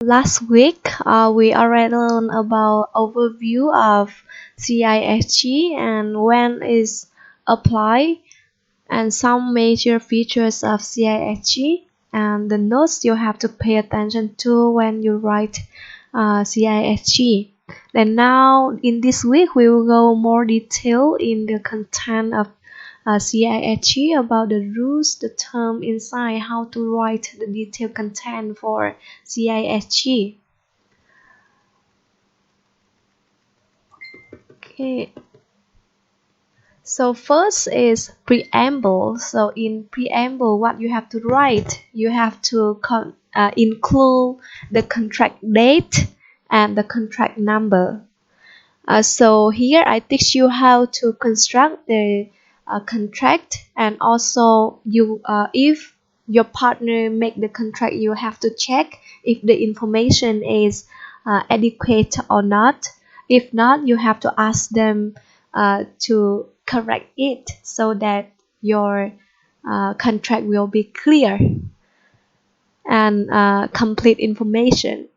Last week, we already learned about overview of CISG and when is applied and some major features of CISG and the notes you have to pay attention to when you write CISG. Then now in this week we will go more detail in the content of CISG about the rules, the term inside, how to write the detailed content for CISG. Okay. So first is preamble. So in preamble, what you have to write, you have to include the contract date and the contract number. So here I teach you how to construct the contract, and also if your partner make the contract, you have to check if the information is adequate or not. If not, you have to ask them to correct it so that your contract will be clear and complete information.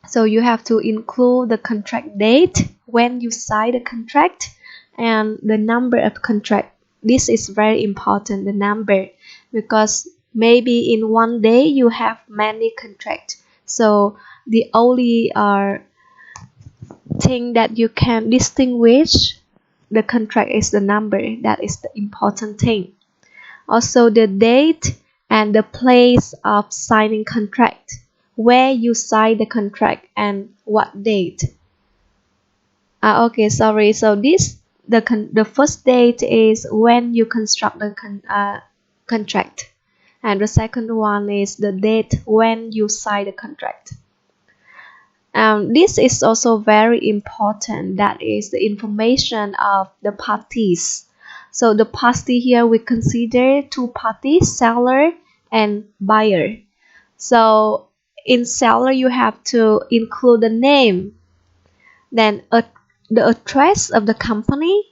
So you have to include the contract date when you sign the contract and the number of contract. This is very important, the number, because maybe in one day you have many contracts. So the only thing that you can distinguish the contract is the number. That is the important thing. Also the date and the place of signing contract, where you sign the contract and what date. Okay, sorry. So the first date is when you construct the contract, and the second one is the date when you sign the contract. This is also very important. That is the information of the parties. So the party here we consider two parties, seller and buyer. So in seller you have to include the name, then the address of the company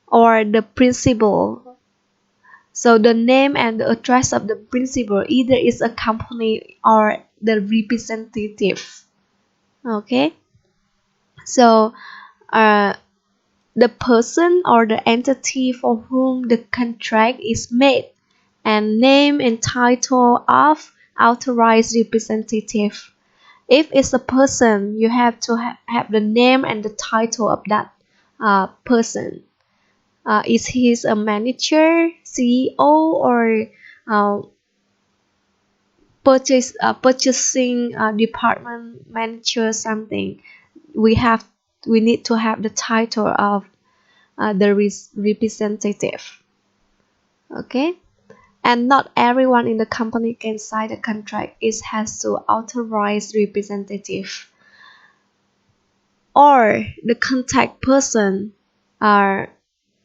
or the principal. So the name and the address of the principal either is a company or the representative. Okay. So the person or the entity for whom the contract is made, and name and title of authorized representative. If it's a person, you have to have the name and the title of that person. Is he a manager, CEO, or purchasing department manager, something? We need to have the title of the representative. Okay. And not everyone in the company can sign the contract. It has to authorize representative or the contact person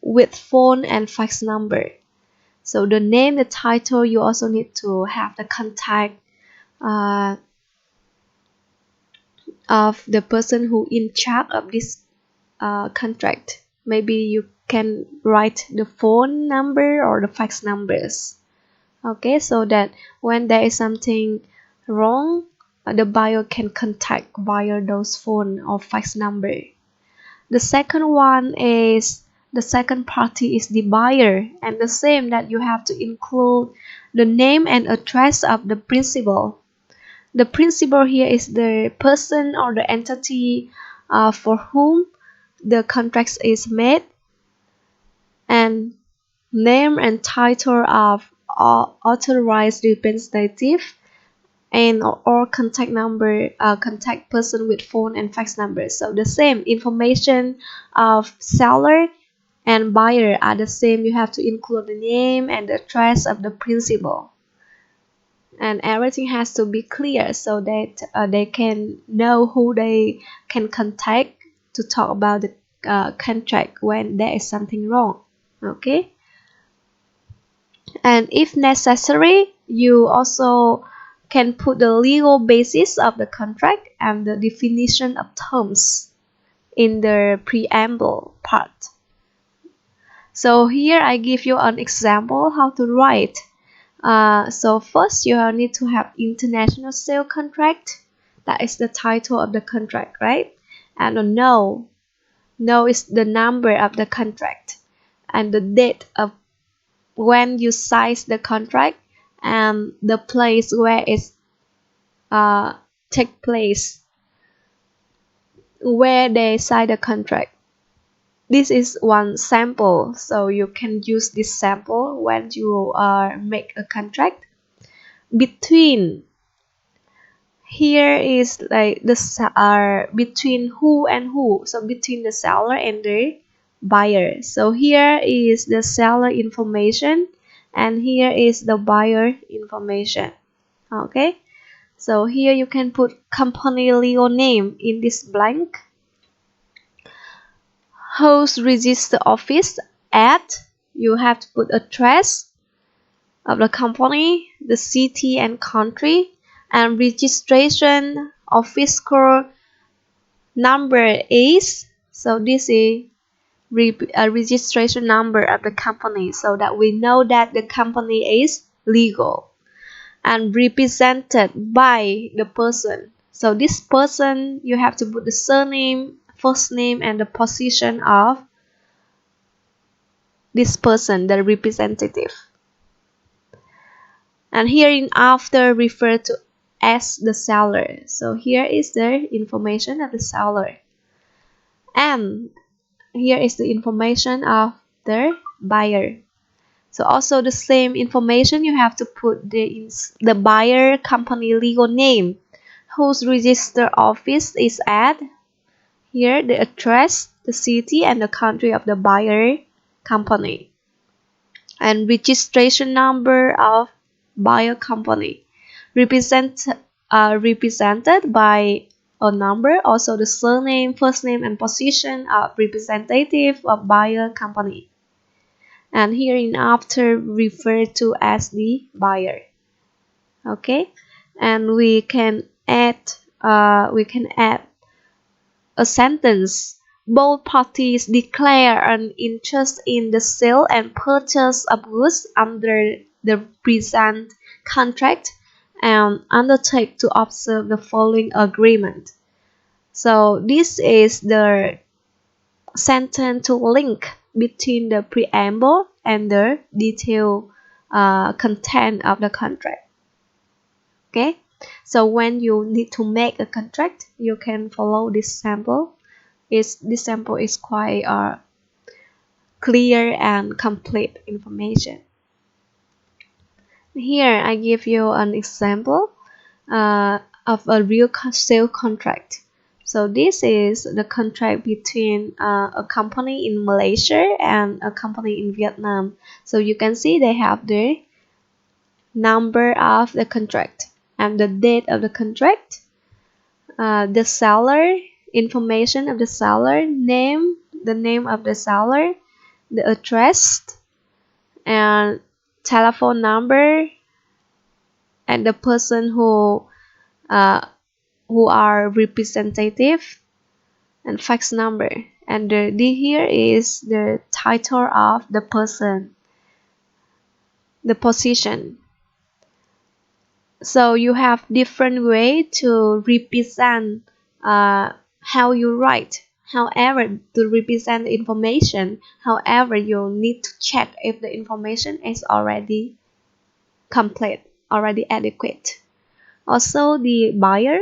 with phone and fax number. So the name, the title, you also need to have the contact of the person who in charge of this contract. Maybe you can write the phone number or the fax numbers. Okay, so that when there is something wrong, the buyer can contact via those phone or fax number. The second one is the second party is the buyer, and the same that you have to include the name and address of the principal. The principal here is the person or the entity for whom the contract is made, and name and title of authorized representative, and or contact number, contact person with phone and fax number. So the same information of seller and buyer are the same. You have to include the name and the address of the principal, and everything has to be clear so that they can know who they can contact to talk about the contract when there is something wrong. Okay. And if necessary, you also can put the legal basis of the contract and the definition of terms in the preamble part. So here I give you an example how to write So first you need to have international sale contract. That is the title of the contract, right? And a no is the number of the contract and the date of when you sign the contract and the place where it's take place, where they sign the contract. This is one sample, so you can use this sample when you make a contract. Between here is like the between who and who, so between the seller and the buyer. So here is the seller information and here is the buyer information. Okay, so here you can put company legal name in this blank, whose register office at, you have to put address of the company, the city and country, and registration office code number is, so this is a registration number of the company, so that we know that the company is legal and represented by the person. So this person, you have to put the surname, first name, and the position of this person, the representative. And hereinafter refer to as the seller. So here is the information of the seller. And here is the information of the buyer. So also the same information, you have to put the buyer company legal name, whose register office is at, here the address, the city and the country of the buyer company, and registration number of buyer company, represented by a number, also the surname, first name and position of representative of buyer company, and hereinafter referred to as the buyer. Okay, and we can add a sentence. Both parties declare an interest in the sale and purchase of goods under the present contract and undertake to observe the following agreement. So this is the sentence to link between the preamble and the detailed content of the contract. Okay, so when you need to make a contract, you can follow this sample. This sample is quite clear and complete information. Here I give you an example of a real sale contract. So this is the contract between a company in Malaysia and a company in Vietnam. So you can see they have the number of the contract and the date of the contract, the seller, information of the seller, the name of the seller, the address and telephone number, and the person who are representative, and fax number. And here is the title of the person, the position. So you have different way to represent how you write. However, to represent the information, however, you need to check if the information is already complete, already adequate. Also, the buyer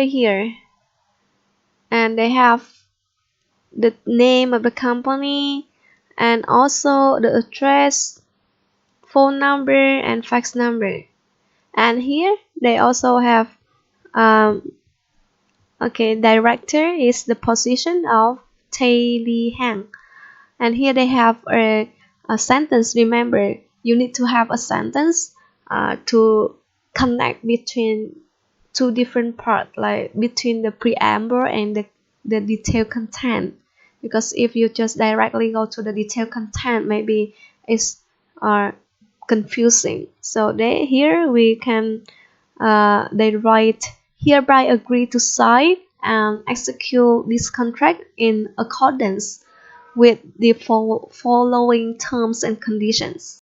here, and they have the name of the company and also the address, phone number, and fax number. And here they also have director is the position of Tay Li Hang. And here they have a sentence. Remember, you need to have a sentence to connect between two different parts, like between the preamble and the detailed content. Because if you just directly go to the detailed content, maybe it's confusing. So here we can they write, hereby agree to sign and execute this contract in accordance with the following terms and conditions.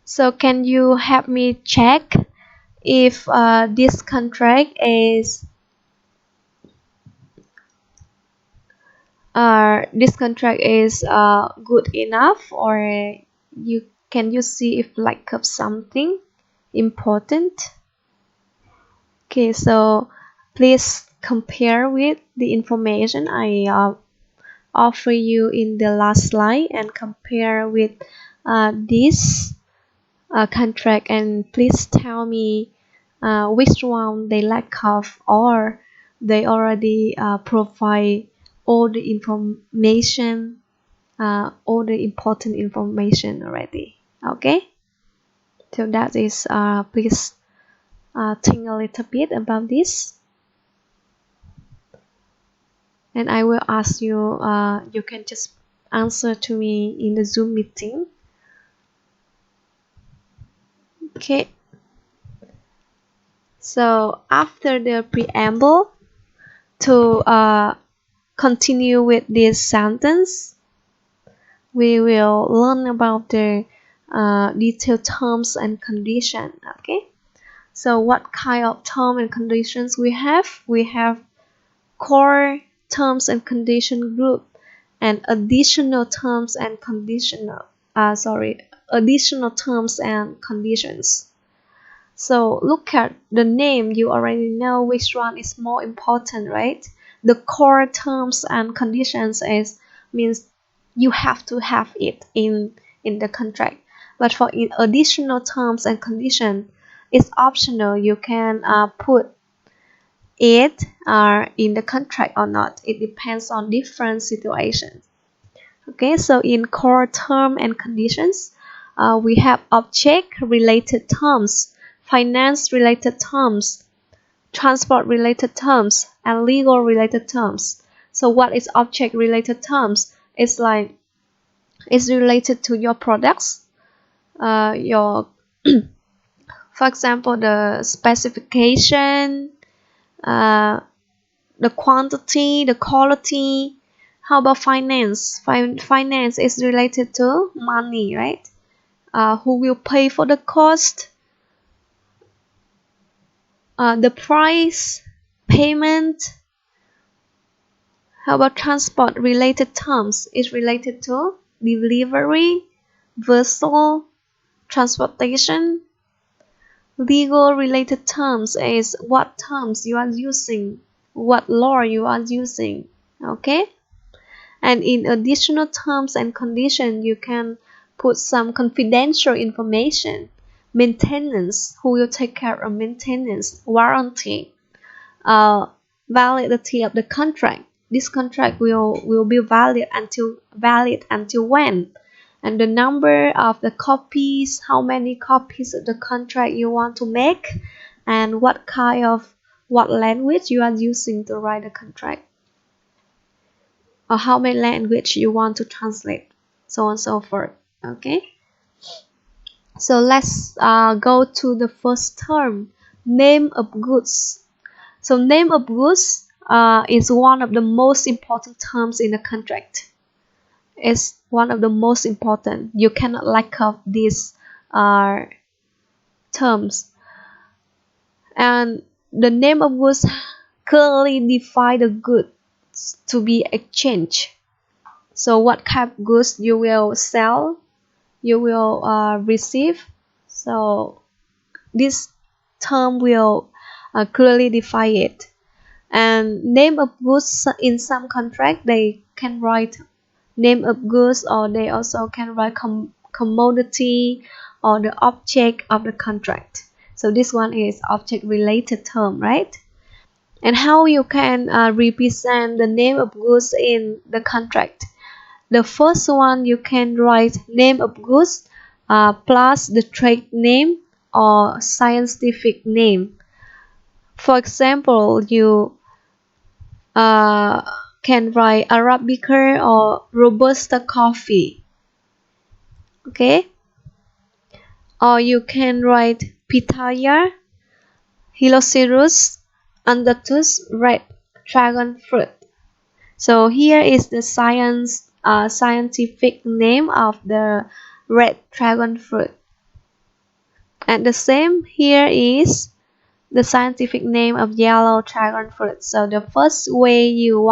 So can you help me check if this contract is good enough, or can you see if lack of something important? Okay, so please compare with the information I offer you in the last slide and compare with this contract, and please tell me which one they lack of, or they already provide all the information, all the important information already. Okay, so that is please think a little bit about this, and I will ask you, you can just answer to me in the Zoom meeting. Okay, so after the preamble, to continue with this sentence, we will learn about the detailed terms and conditions. Okay, so what kind of terms and conditions we have? We have core terms and condition group and additional terms and additional terms and conditions. So look at the name, you already know which one is more important, right? The core terms and conditions means you have to have it in the contract. But for additional terms and condition, it's optional. You can put it in the contract or not. It depends on different situations. Okay, so in core term and conditions, we have object related terms, finance related terms, transport related terms, and legal related terms. So what is object related terms? It's like it's related to your products, your for example the specification, the quantity, the quality. How about finance? Finance is related to money, right? Who will pay for the cost, the price, payment. How about transport related terms? Is related to delivery, vessel, transportation. Legal related terms is what terms you are using, what law you are using. Okay, and in additional terms and conditions, you can put some confidential information, maintenance, who will take care of maintenance, warranty, validity of the contract. This contract will be valid until when, and the number of the copies, how many copies of the contract you want to make, and what language you are using to write the contract, or how many language you want to translate, so on and so forth. Okay, so let's go to the first term, name of goods. So name of goods is one of the most important terms in the contract. It's one of the most important. You cannot lack of these terms. And the name of goods clearly define the goods to be exchanged. So what kind of goods you will sell, you will receive. So this term will clearly define it. And name of goods, in some contract they can write name of goods, or they also can write commodity or the object of the contract. So this one is object related term, right? And how you can represent the name of goods in the contract? The first one, you can write name of goods plus the trade name or scientific name. For example, you can write Arabica or Robusta coffee. Okay, or you can write Pitaya, Hyloceros, Andatus, red dragon fruit. So here is the science scientific name of the red dragon fruit. And the same here is the scientific name of yellow dragon fruit. So the first way you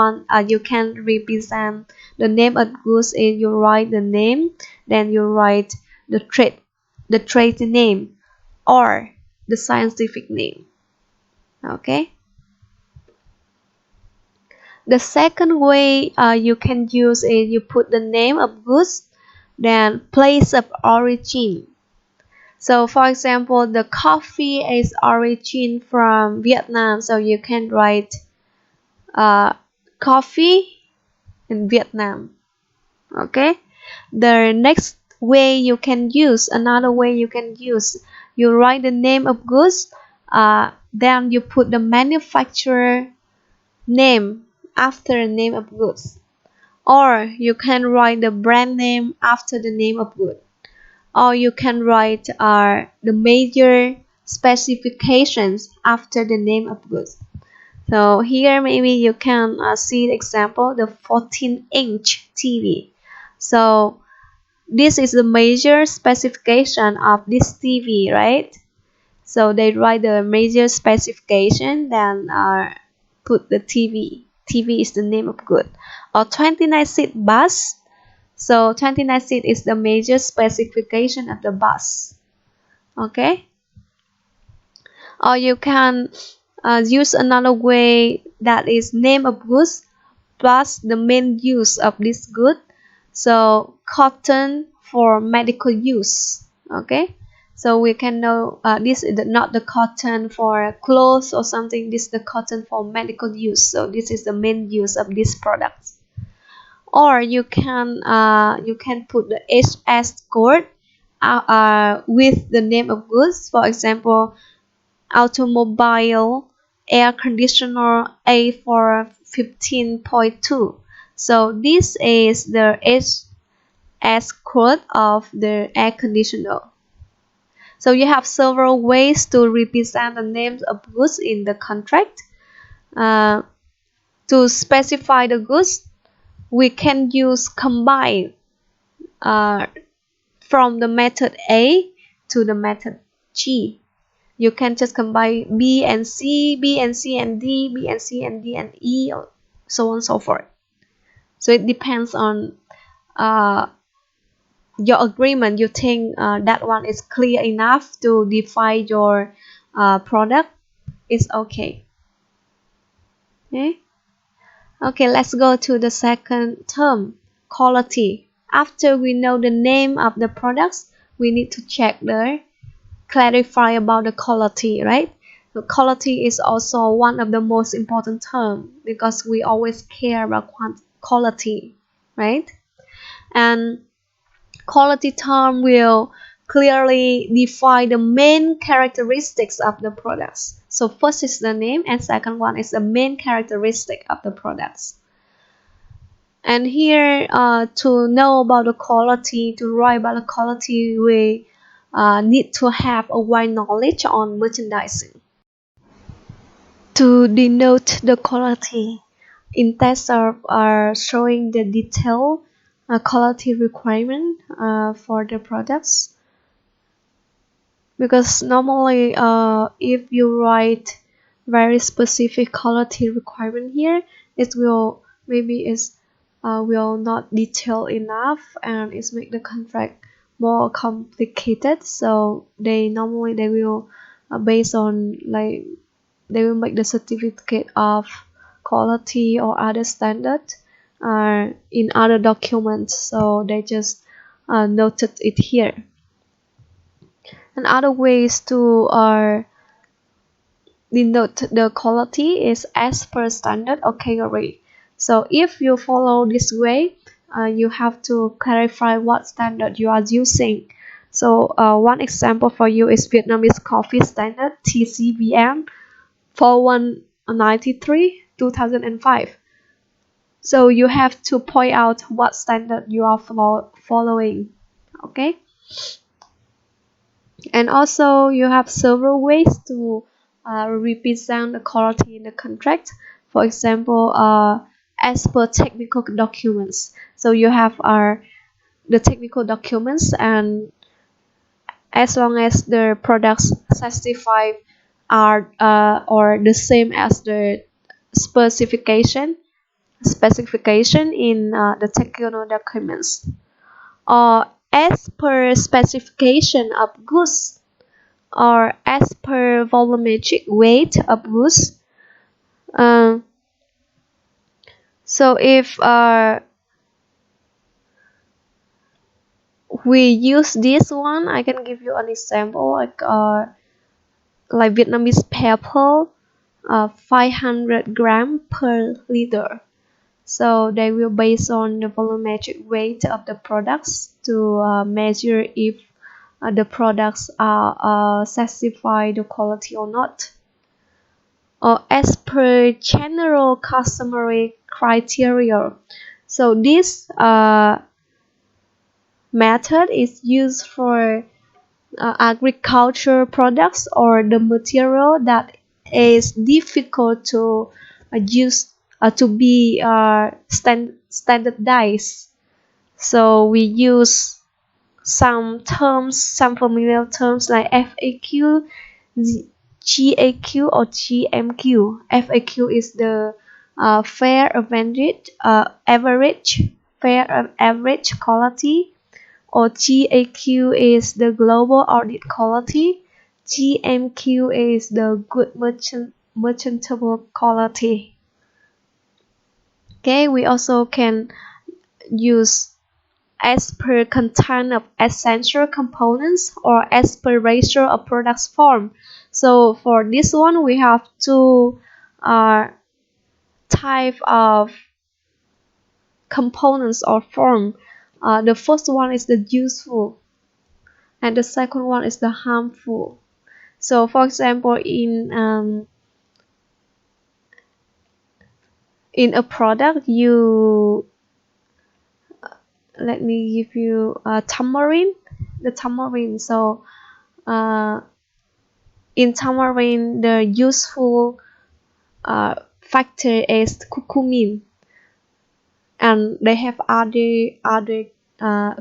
can represent the name of goods is you write the name, then you write the trade name or the scientific name. Okay. The second way you can use is you put the name of goods, then place of origin. So for example, the coffee is origin from Vietnam, so you can write coffee in Vietnam. Okay. The next way you can use, another way you can use, you write the name of goods, then you put the manufacturer name after the name of goods, or you can write the brand name after the name of good, or you can write the major specifications after the name of goods. So here maybe you can see the example, the 14-inch TV. So this is the major specification of this TV, right? So they write the major specification, then put the TV. TV is the name of good. Or 29-seat bus. So 29 seat is the major specification of the bus. Okay. Or you can use another way, that is name of goods plus the main use of this good. So cotton for medical use. Okay. So we can know this is not the cotton for clothes or something. This is the cotton for medical use. So this is the main use of this product. Or you can put the HS code with the name of goods. For example, automobile air conditioner A for 15.2. So this is the HS code of the air conditioner. So you have several ways to represent the names of goods in the contract. To specify the goods, we can use combine from the method A to the method G. You can just combine B and C, B and C and D, B and C and D and E, so on and so forth. So it depends on your agreement. You think that one is clear enough to define your product, it's okay. Okay, let's go to the second term, quality. After we know the name of the products, we need to clarify about the quality, right? The quality is also one of the most important terms because we always care about quality, right? And quality term will clearly define the main characteristics of the products. So first is the name, and second one is the main characteristic of the products. And here, to know about the quality, to write about the quality, we need to have a wide knowledge on merchandising. To denote the quality, in tests are showing the detailed quality requirement for the products. Because normally, if you write very specific quality requirement here, it will will not detail enough, and it's make the contract more complicated. So they will based on they will make the certificate of quality or other standard in other documents. So they just noted it here. And other ways to denote the quality is as per standard or category. So if you follow this way, you have to clarify what standard you are using. So one example for you is Vietnamese coffee standard TCVM 4193 2005. So you have to point out what standard you are following. Okay. And also you have several ways to represent the quality in the contract. For example, as per technical documents. So you have the technical documents, and as long as the products specified are or the same as the specification in the technical documents, or as per specification of goods, or as per volumetric weight of goods. Uh, so if we use this one, I can give you an example like Vietnamese pepper, 500 gram per liter. So they will base on the volumetric weight of the products to measure if the products are satisfy the quality or not. Or as per general customary criteria. So this method is used for agriculture products or the material that is difficult to use to be standardized. So we use some terms, some familiar terms like FAQ, GAQ, or GMQ. FAQ is the fair average quality, or GAQ is the global audit quality. GMQ is the good merchantable quality. Okay, we also can use as per content of essential components, or as per ratio of products form. So for this one, we have two type of components or form. The first one is the useful, and the second one is the harmful. So for example, in a product, let me give you tamarind, the tamarind. So in tamarind, the useful factor is curcumin, and they have other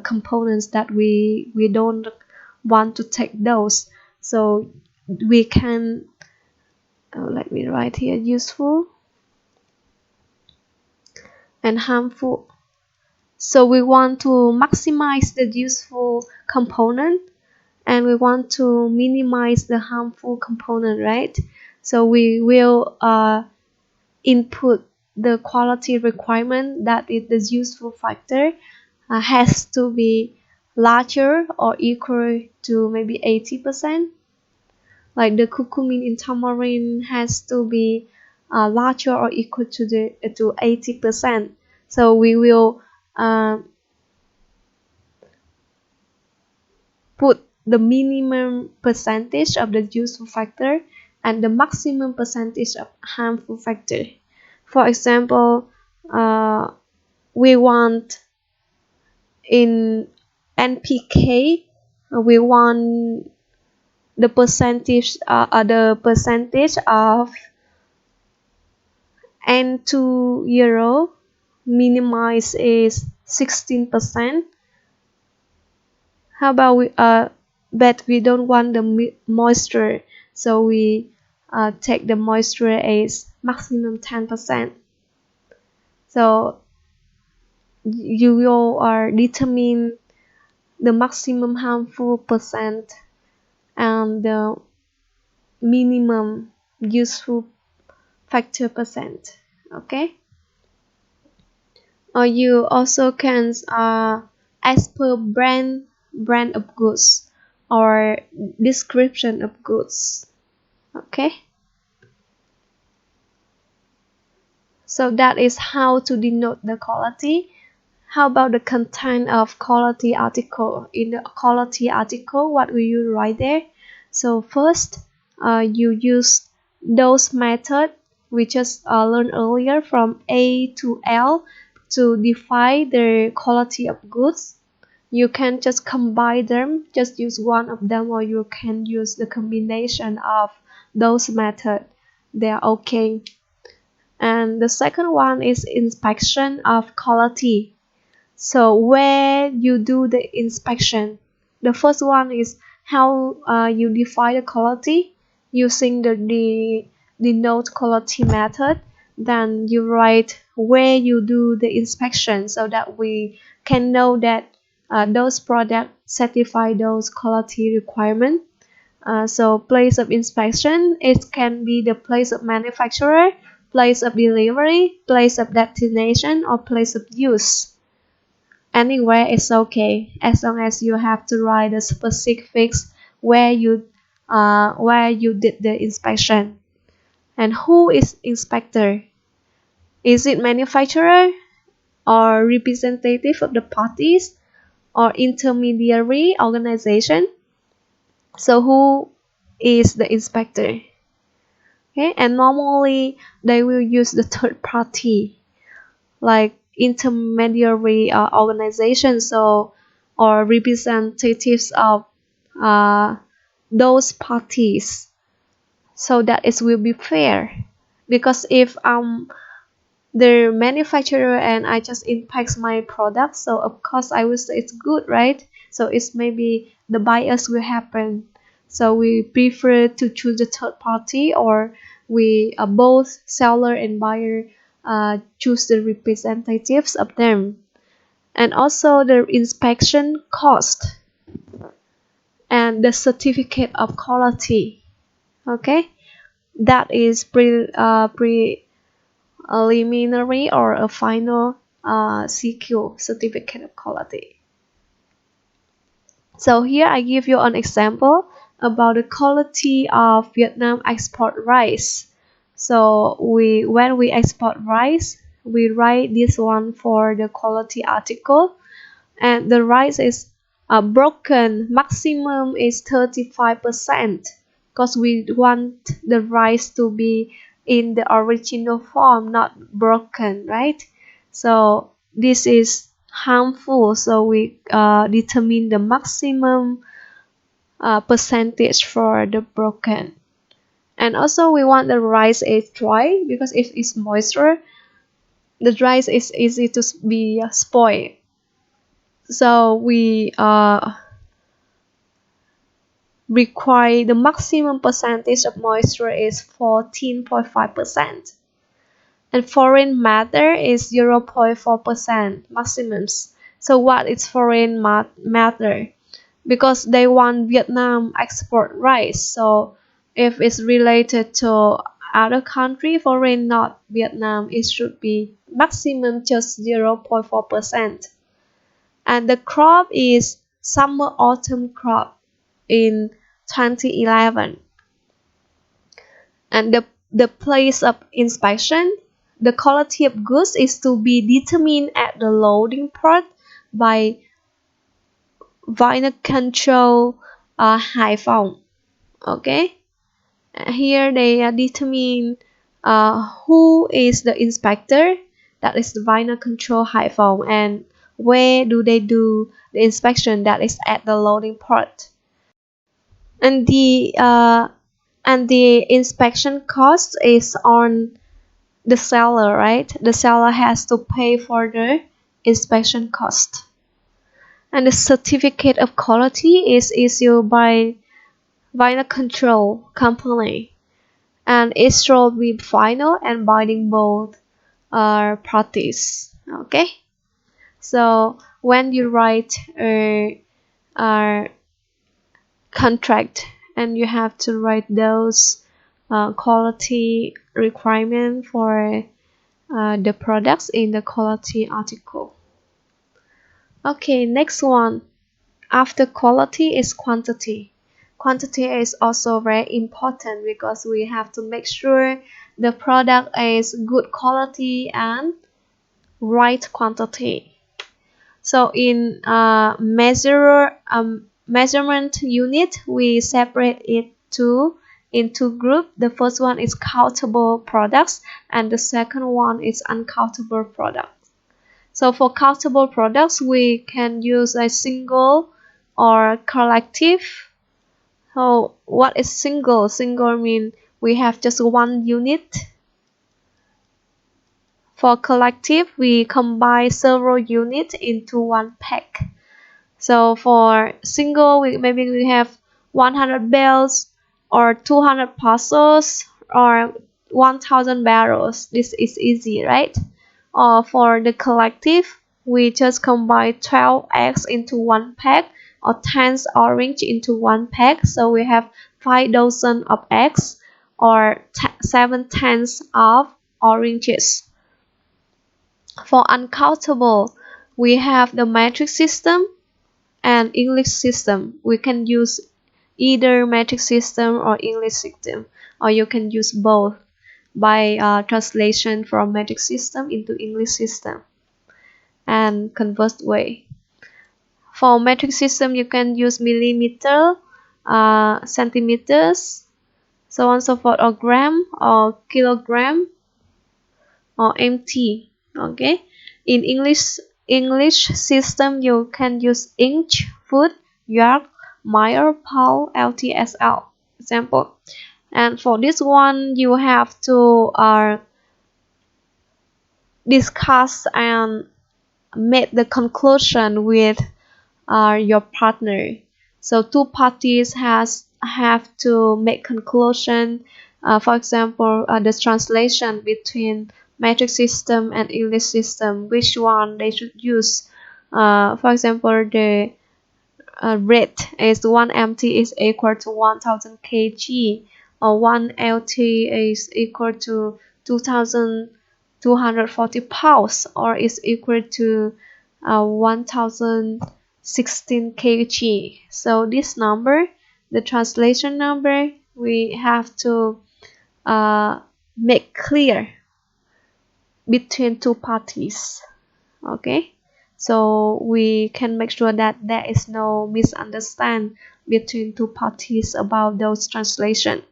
components that we don't want to take those. So we can let me write here useful and harmful. So we want to maximize the useful component, and we want to minimize the harmful component, right? So we will input the quality requirement that is the useful factor has to be larger or equal to maybe 80%. Like the curcumin in tamarind has to be larger or equal to 80%. So we will put the minimum percentage of the useful factor and the maximum percentage of harmful factor. For example, we want in NPK, we want the percentage of N2 minimize is 16%. How about but we don't want the moisture, so we take the moisture as maximum 10%. So you will determine the maximum harmful percent and the minimum useful factor percent. Okay. Or you also can as per brand of goods or description of goods. Okay. So that is how to denote the quality. How about the content of quality article? In the quality article, what will you write there? So first, you use those methods we just learned earlier from A to L to define the quality of goods. You can just combine them, just use one of them, or you can use the combination of those methods. They are okay. And the second one is inspection of quality. So where you do the inspection, the first one is how you define the quality using the denote quality method. Then you write where you do the inspection so that we can know that those products satisfy those quality requirements. So place of inspection, it can be the place of manufacturer, place of delivery, place of destination, or place of use. Anywhere is okay as long as you have to write the specifics where you did the inspection. And who is inspector? Is it manufacturer or representative of the parties or intermediary organization? So who is the inspector? Okay, and normally they will use the third party like intermediary organizations or representatives of uh, those parties, so that it will be fair. Because if the manufacturer and I just impacts my product, so of course I will say it's good, right? So it's maybe the bias will happen. So we prefer to choose the third party, or we both seller and buyer choose the representatives of them. And also the inspection cost and the certificate of quality. Okay, that is preliminary or a final CQ, certificate of quality. So here I give you an example about the quality of Vietnam export rice. So when we export rice, we write this one for the quality article, and the rice is broken. Maximum is 35%, because we want the rice to be in the original form, not broken, right? So this is harmful, so we determine the maximum percentage for the broken. And also we want the rice is dry, because if it's moisture, the rice is easy to be spoiled. So we require the maximum percentage of moisture is 14.5%, and foreign matter is 0.4% maximums. So what is foreign matter? Because they want Vietnam export rice, so if it's related to other country, foreign not Vietnam, it should be maximum just 0.4%. And the crop is summer autumn crop in 2011. And the place of inspection, the quality of goods is to be determined at the loading port by vinyl control high found. Okay, here they determine who is the inspector, that is the vinyl control high found, and where do they do the inspection, that is at the loading port. And the inspection cost is on the seller, right? The seller has to pay for the inspection cost. And the certificate of quality is issued by vinyl control company, and it should be final and binding both parties. Okay, so when you write a contract, and you have to write those quality requirement for the products in the quality article. Okay, next one. After quality is quantity. Quantity is also very important, because we have to make sure the product is good quality and right quantity. So in measurement unit, we separate it into group. The first one is countable products, and the second one is uncountable products. So for countable products, we can use a single or collective. So what is single? Single means we have just one unit. For collective, we combine several units into one pack. So for single, maybe we have 100 bales or 200 parcels or 1000 barrels. This is easy, right? Or for the collective, we just combine 12 eggs into one pack or 10 orange into one pack. So we have 5 dozen of eggs or 7/10 of oranges. For uncountable, we have the metric system and English system. We can use either metric system or English system, or you can use both by translation from metric system into English system and converse way. For metric system, you can use millimeter, centimeters, so on and so forth, or gram or kilogram or mt. Okay, in English system, you can use inch, foot, yard, mile, pound, ltsl example. And for this one, you have to discuss and make the conclusion with your partner. So two parties have to make conclusion. For example, the translation between metric system and English system, which one they should use. For example, the rate is 1 mt is equal to 1000 kg, or 1 lt is equal to 2240 pounds, or is equal to 1016 kg. So this number, the translation number, we have to make clear between two parties. Okay, so we can make sure that there is no misunderstanding between two parties about those translation.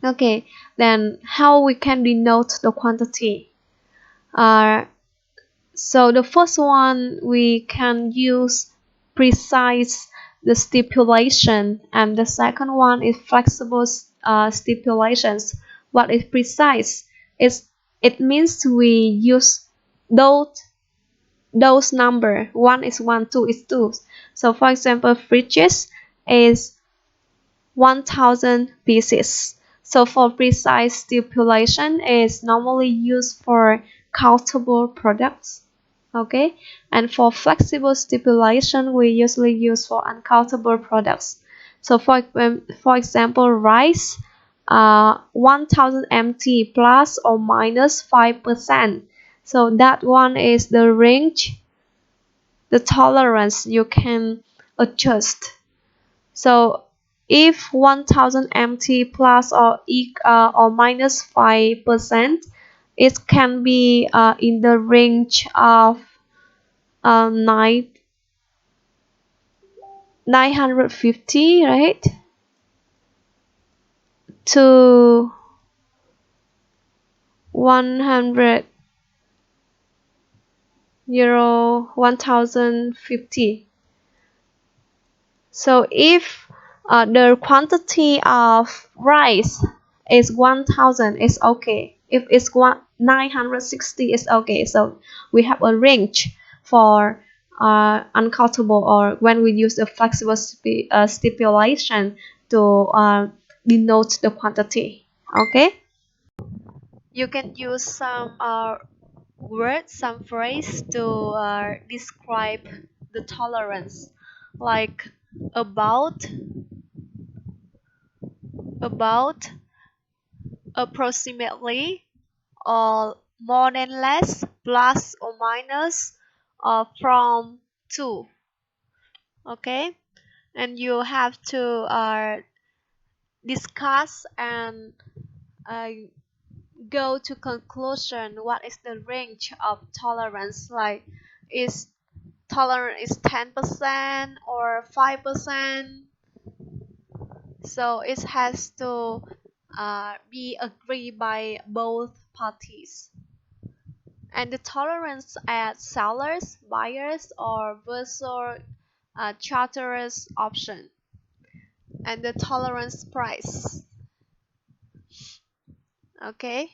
Okay, then how we can denote the quantity? So the first one, we can use precise the stipulation, and the second one is flexible stipulations. What is precise? It means we use those number. 1 is 1, 2 is 2. So for example, fridges is 1000 pieces. So for precise stipulation is normally used for countable products. Okay, and for flexible stipulation, we usually use for uncountable products. So for example, rice, 1000 mt plus or minus 5%. So that one is the range, the tolerance you can adjust. So if 1000 mt plus or minus 5%, it can be in the range of 950, right, to 100 euro 1050. So if the quantity of rice is 1000, is okay. If it's 960, is okay. So we have a range for uncountable, or when we use the flexible stipulation to denote the quantity. Okay, you can use some word, some phrase to describe the tolerance, like about, about, approximately, or more than less, plus or minus, or from to. Okay, and you have to discuss and uh, go to conclusion what is the range of tolerance, like is tolerance is 10% or 5%. So it has to be agreed by both parties. And the tolerance at sellers, buyers, or vessel charterers option. And the tolerance price. Okay.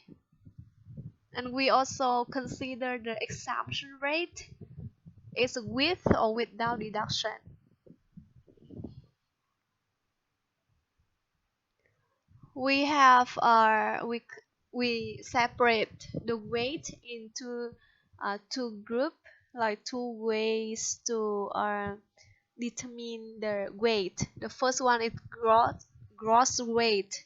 And we also consider the exemption rate is with or without deduction. We have we separate the weight into two group, like two ways to determine the weight. The first one is gross weight.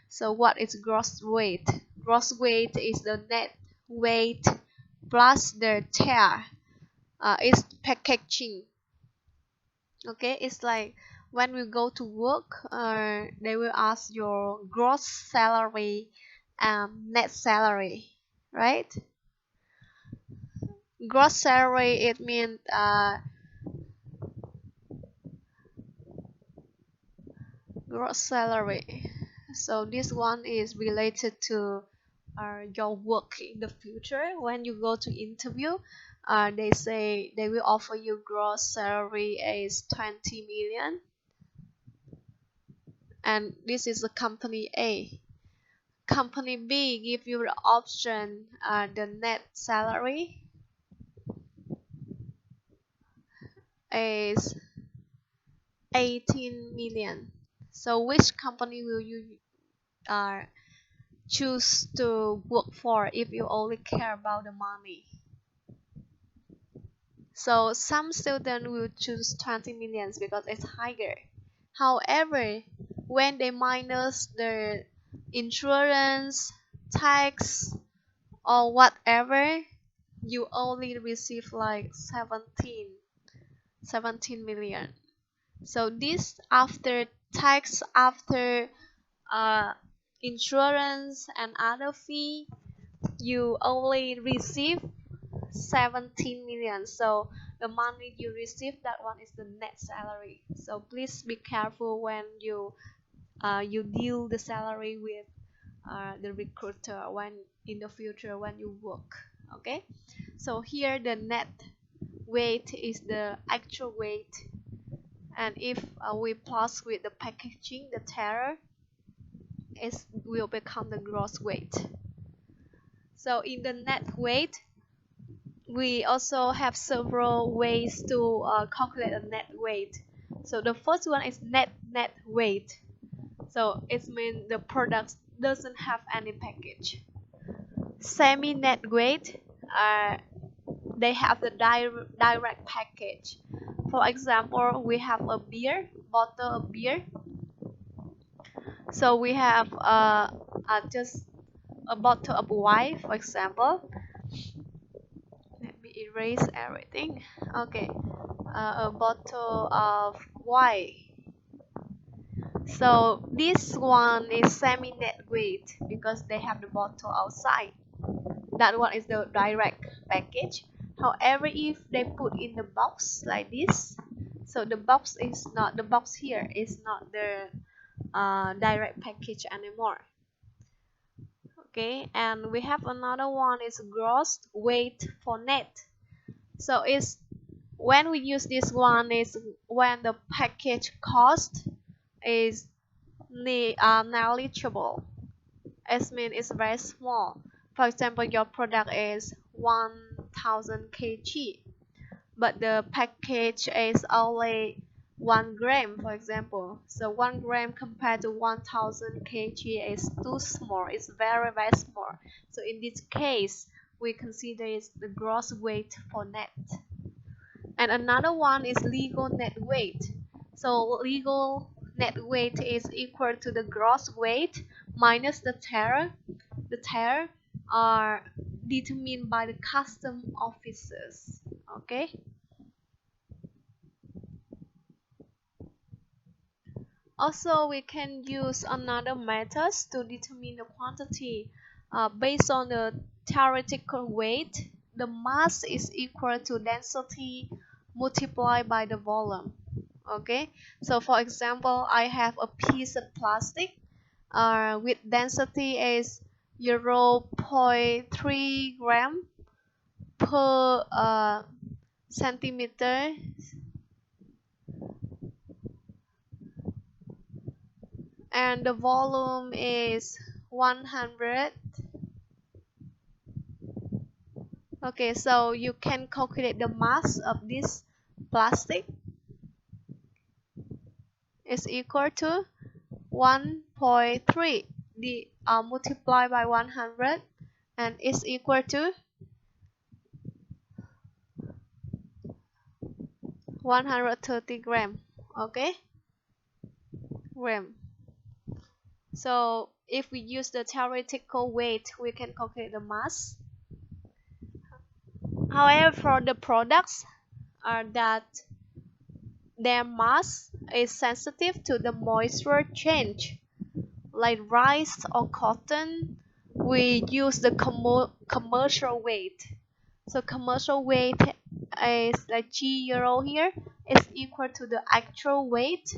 So what is gross weight? Gross weight is the net weight plus the tear. Is packaging. Okay, it's like when we go to work, they will ask your gross salary and net salary, right? Gross salary, it means gross salary. So this one is related to your work in the future. When you go to interview, they say they will offer you gross salary is 20 million, and this is the company A. Company B give you the option, the net salary is 18 million. So which company will you uh, choose to work for if you only care about the money? So some students will choose 20 millions because it's higher. However, when they minus the insurance, tax, or whatever, you only receive like 17 million. So this after tax, after uh, insurance and other fee, you only receive 17 million. So the money you receive, that one is the net salary. So please be careful when you deal the salary with the recruiter when in the future when you work. Okay, so here the net weight is the actual weight, and if we plus with the packaging, the tear, it will become the gross weight. So in the net weight, we also have several ways to calculate the net weight. So the first one is net weight. So it means the product doesn't have any package. Semi net weight, they have the direct package. For example, we have a beer bottle of beer. So we have just a bottle of wine, for example. Let me erase everything. Okay, a bottle of wine. So this one is semi-net weight because they have the bottle outside. That one is the direct package. However, if they put in the box like this, so the box here is not the direct package anymore. Okay, and we have another one is gross weight for net. So it's when we use this one is when the package cost is negligible. It means it's very small. For example, your product is 1000 kg, but the package is only 1 gram, for example. So 1 gram compared to 1000 kg is too small. It's very, very small. So in this case, we consider it the gross weight for net. And another one is legal net weight. So legal net weight is equal to the gross weight minus the tear. The tear are determined by the custom officers. Okay. Also, we can use another methods to determine the quantity based on the theoretical weight. The mass is equal to density multiplied by the volume. Okay, so for example, I have a piece of plastic with density is 0.3 gram per centimeter, and the volume is 100 Okay, so you can calculate the mass of this plastic is equal to 1.3 multiplied by 100 and is equal to 130 gram. Okay, gram. So if we use the theoretical weight, we can calculate the mass. However, for the products that their mass is sensitive to the moisture change, like rice or cotton, we use the commercial weight. So commercial weight is like G0 here is equal to the actual weight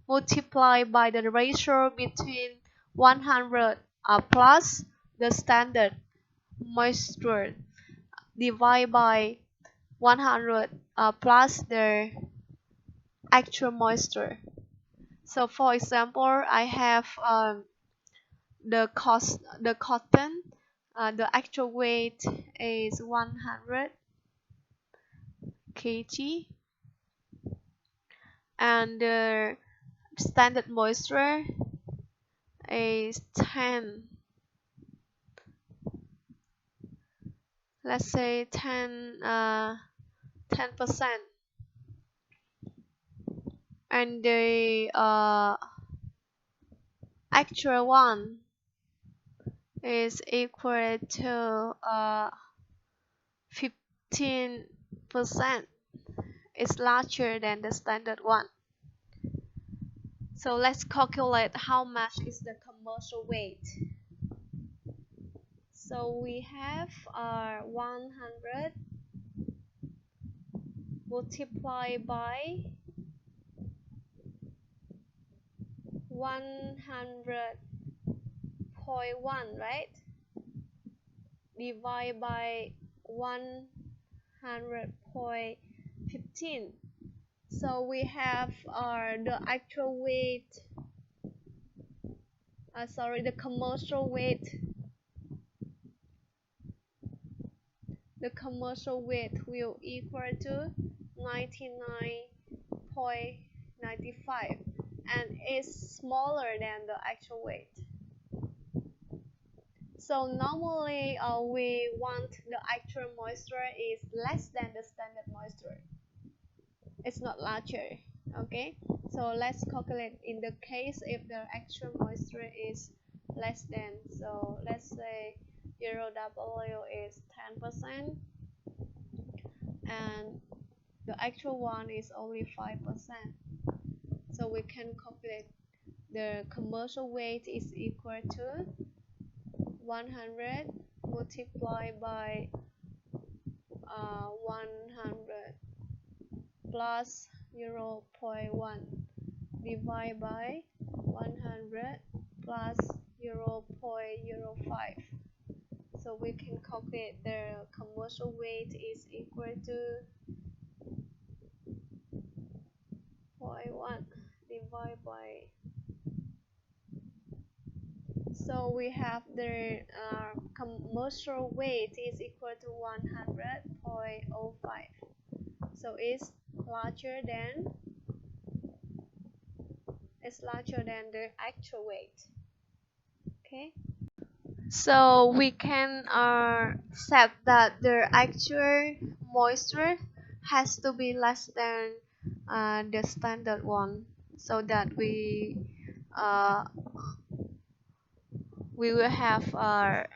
multiplied by the ratio between 100 plus the standard moisture divided by 100 plus the actual moisture. So for example, I have the cotton, the actual weight is 100 kg, and the standard moisture is 10. Let's say 10%, and the actual one is equal to 15%. It's larger than the standard one. So let's calculate how much is the commercial weight. So we have 100 multiplied by 100.1, right? Divided by 100.15. So we have the actual weight, the commercial weight. The commercial weight will equal to 99.95 and is smaller than the actual weight. So normally we want the actual moisture is less than the standard moisture. It's not larger. Okay, so let's calculate in the case if the actual moisture is less than. So let's say 0W is 10% and the actual one is only 5%. So we can calculate the commercial weight is equal to 100 multiplied by 100 plus 0.1 divided by 100 plus 0.05. So we can calculate the commercial weight is equal to 0.1 divided by. So we have the commercial weight is equal to 100.05. So it's larger than the actual weight. Okay. So we can set that the actual moisture has to be less than the standard one, so that we will have a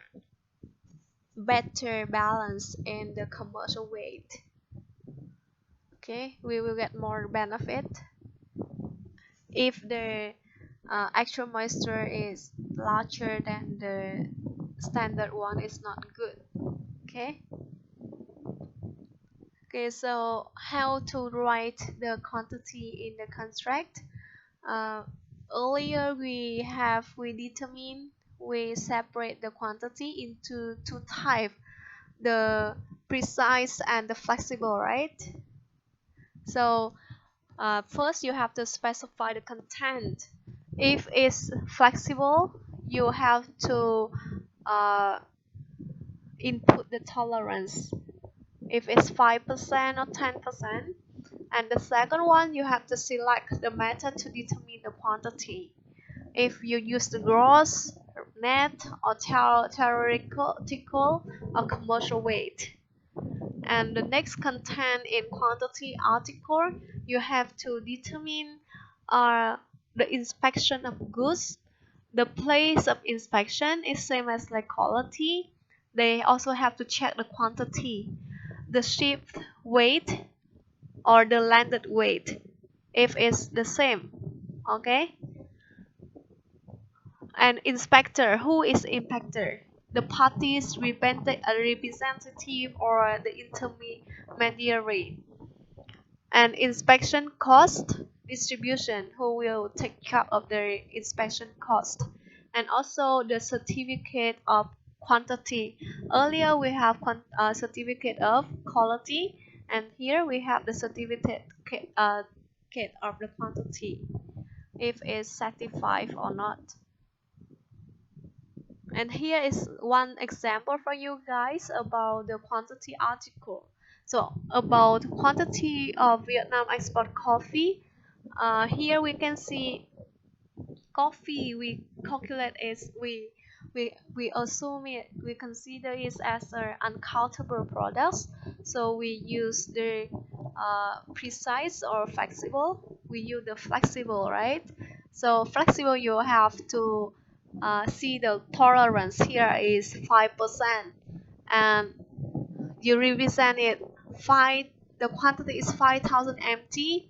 better balance in the commercial weight. Okay, we will get more benefit if the actual moisture is larger than the standard one. Is not good. Okay. Okay, so how to write the quantity in the contract? Earlier we separate the quantity into two types, the precise and the flexible, right? So first you have to specify the content. If it's flexible, you have to input the tolerance. if it's 5% or 10%. And the second one, you have to select the method to determine the quantity. If you use the gross, net, or theoretical or commercial weight. And the next content in quantity article, you have to determine the inspection of goods. The place of inspection is same as like quality. They also have to check the quantity, the shipped weight or the landed weight if it's the same. Okay. And inspector, who is inspector? The parties representative or the intermediary. And inspection cost distribution, who will take care of the inspection cost. And also the certificate of quantity. Earlier we have certificate of quality, and here we have the certificate of the quantity, if it's certified or not. And here is one example for you guys about the quantity article. So about quantity of Vietnam export coffee, here we can see coffee we calculate is we assume it, we consider it as an uncountable products. So we use the precise or flexible. We use the flexible, right? So flexible, you have to see the tolerance here is 5%, and you represent it 5, the quantity is 5,000 mt,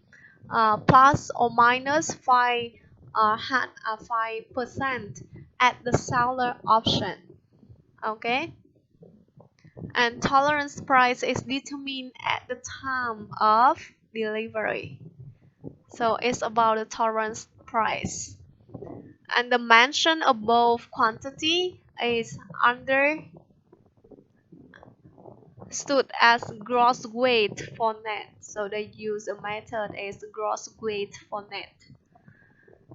plus or minus 5% at the seller option. Okay. And tolerance price is determined at the time of delivery. So it's about the tolerance price. And the mention above quantity is understood as gross weight for net. So they use a method as gross weight for net.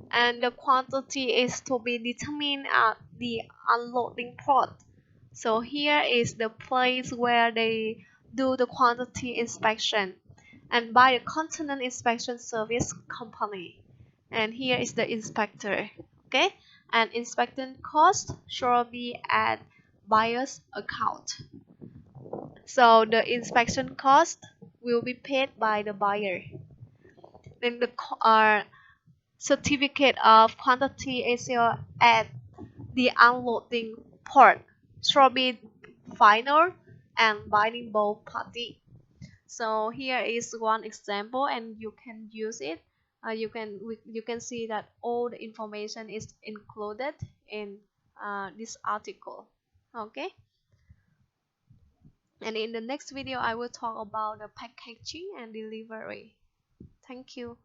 And the quantity is to be determined at the unloading port. So here is the place where they do the quantity inspection, and by the container inspection service company. And here is the inspector. Okay, and inspection cost should be at buyer's account. So the inspection cost will be paid by the buyer. Then the certificate of quantity is at the unloading port should be final and binding both parties. So here is one example, and you can use it. You can see that all the information is included in this article. Okay. And in the next video, I will talk about the packaging and delivery. Thank you.